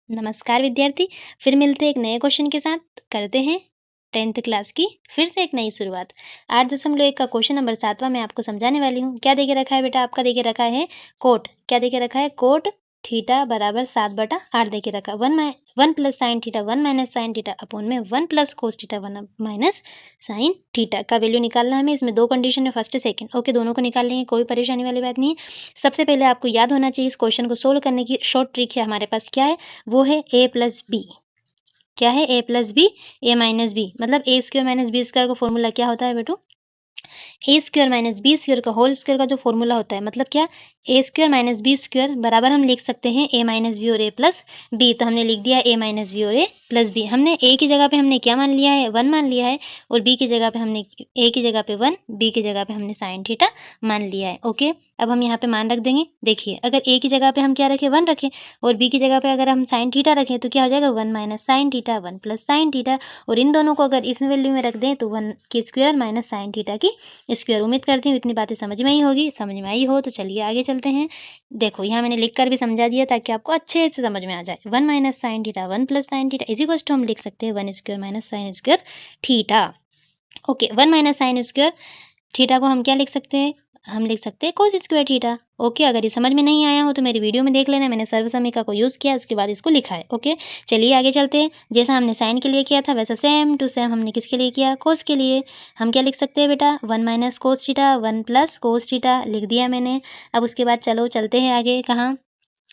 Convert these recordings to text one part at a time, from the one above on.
नमस्कार विद्यार्थी, फिर मिलते हैं एक नए क्वेश्चन के साथ। करते हैं 10th क्लास की फिर से एक नई शुरुआत। 8.1 का क्वेश्चन नंबर 7वां मैं आपको समझाने वाली हूँ। क्या देके रखा है बेटा? आपका देके रखा है कोट। क्या देके रखा है? कोट थीटा बराबर 7/8 देके रखा। 1 plus sine theta 1 minus sine theta upon में 1 plus cos theta 1 minus sine theta का वैल्यू निकालना है हमें। इसमें दो कंडीशन है, फर्स्ट सेकंड। ओके, दोनों को निकाल लेंगे, कोई परेशानी वाली बात नहीं है। सबसे पहले आपको याद होना चाहिए इस क्वेश्चन को सोल्व करने की शॉर्ट ट्रिक है हमारे पास। क्या है वो? है a प्लस बी। क्या है? a plus B, A minus B, मतलब A square minus B square का फॉर्मूला क्या होता है बेटू? A square minus B square का होल स्क्वायर का जो फॉर्मूला होता है, मतलब क्या? A square minus B square बराबर हम लिख सकते हैं ए माइनस बी और ए प्लस बी। तो हमने लिख दिया ए माइनस बी और ए प्लस बी। हमने ए की जगह पे हमने क्या मान लिया है? 1 मान लिया है। और बी की जगह पे हमने ए की जगह पे 1, बी की जगह पे हमने साइन थीटा मान लिया है। ओके, अब हम यहाँ पे मान रख देंगे। देखिए, अगर ए की जगह पे हम क्या रखें? 1 रखें, और बी की जगह पे अगर हम साइन थीटा रखें तो क्या हो जाएगा? 1 minus sine theta 1 plus sine theta. और इन दोनों को अगर इस वैल्यू में रख दें तो 1 की स्क्वायर माइनस साइन थीटा की स्क्वायर। उम्मीद करती हूँ इतनी बातें समझ में आई होगी। समझ में आई हो तो चलिए आगे चलते हैं। देखो, यहाँ मैंने लिख कर भी समझा दिया ताकि आपको अच्छे से समझ में आ जाए। 1 minus sine theta 1 plus sine theta is equal to हम लिख सकते हैं 1 square minus sine square theta. Okay, 1 minus sine square theta को हम क्या लिख सकते हैं? हम लिख सकते हैं कोस स्क्वायर थीटा। ओके, अगर ये समझ में नहीं आया हो तो मेरी वीडियो में देख लेना, मैंने सर्व समीकरण को यूज़ किया, उसके बाद इसको लिखा है। ओके, चलिए आगे चलते हैं। जैसा हमने साइन के लिए किया था वैसा सेम टू सेम हमने किसके लिए किया? कोस के लिए। हम क्या लिख सकते हैं बेटा? 1 minus cos theta 1 plus cos theta लिख दिया मैंने। अब उसके बाद चलो चलते हैं आगे। कहाँ?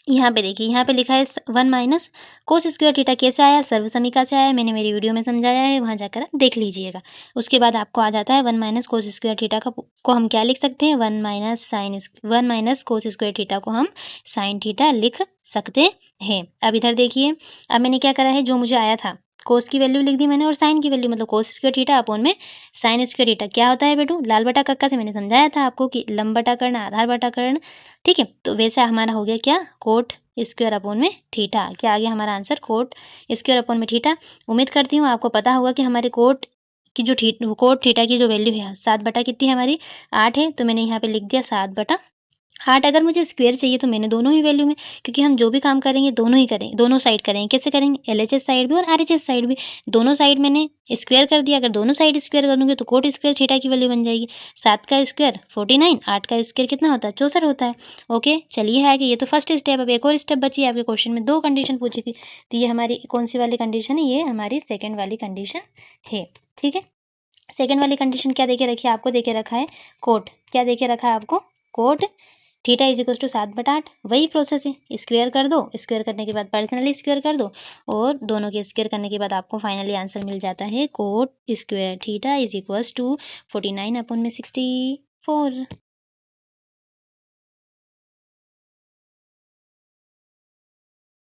यहाँ पे देखिए, यहाँ पे लिखा है 1 माइनस कोस स्क्वायर थीटा। कैसे आया? सर्व समीकरण से आया, मैंने मेरी वीडियो में समझाया है, वहाँ जाकर आप देख लीजिएगा। उसके बाद आपको आ जाता है 1 माइनस कोस स्क्वायर थीटा को हम क्या लिख सकते हैं? 1 माइनस कोस स्क्वायर थीटा को हम साइन थीटा लिख सकते हैं। अब इधर देखिए, अब मैंने क्या करा है? जो मुझे आया था कोस की वैल्यू लिख दी मैंने, और साइन की वैल्यू मतलब कोस स्क्वायर थीटा अपॉन में साइन स्क्वायर थीटा। क्या होता है बेटू? लाल बटा कक्का से मैंने समझाया था आपको कि लंब बटा कर्ण आधार बटा कर्ण। ठीक है, तो वैसे हमारा हो गया क्या? कोट स्क्वायर अपॉन में थीटा। क्या आ गया हमारा आंसर? कोट स्क्वायर अपॉन में थीटा। उम्मीद करती हूँ आपको पता होगा कि हमारे कोट की जो कोट थीटा की जो वैल्यू है 7 बटा कितनी है हमारी? 8 है। तो मैंने यहाँ पे लिख दिया 7/8। अगर मुझे स्क्वायर चाहिए तो मैंने दोनों ही वैल्यू में, क्योंकि हम जो भी काम करेंगे दोनों ही करेंगे, दोनों साइड करेंगे। कैसे करेंगे? एलएचएस साइड भी और आरएचएस साइड भी। दोनों साइड मैंने स्क्वायर कर दिया। अगर दोनों साइड स्क्वायर करूँगी तो कोट स्क्वायर थीटा की वैल्यू बन जाएगी 7 का स्क्वायर 49, 8 का स्क्वायर कितना होता है? 64 होता है। ओके, चलिए आगे। ये तो फर्स्ट स्टेप। अब एक और स्टेप बची है। आपके क्वेश्चन में 2 कंडीशन पूछी थी, तो ये हमारी कौन सी वाली कंडीशन है? ये हमारी सेकेंड वाली कंडीशन है। ठीक है, सेकेंड वाली कंडीशन क्या देके रखी है? आपको देके रखा है कोट। क्या देके रखा है आपको? Cot theta is equal to 7/8। वही प्रोसेस है, स्क्वायर कर दो, स्क्वायर करने के बाद पर्सनली स्क्वायर कर दो, और दोनों के स्क्वायर करने के बाद आपको फाइनली आंसर मिल जाता है cot square theta is equal to 49 upon में 64।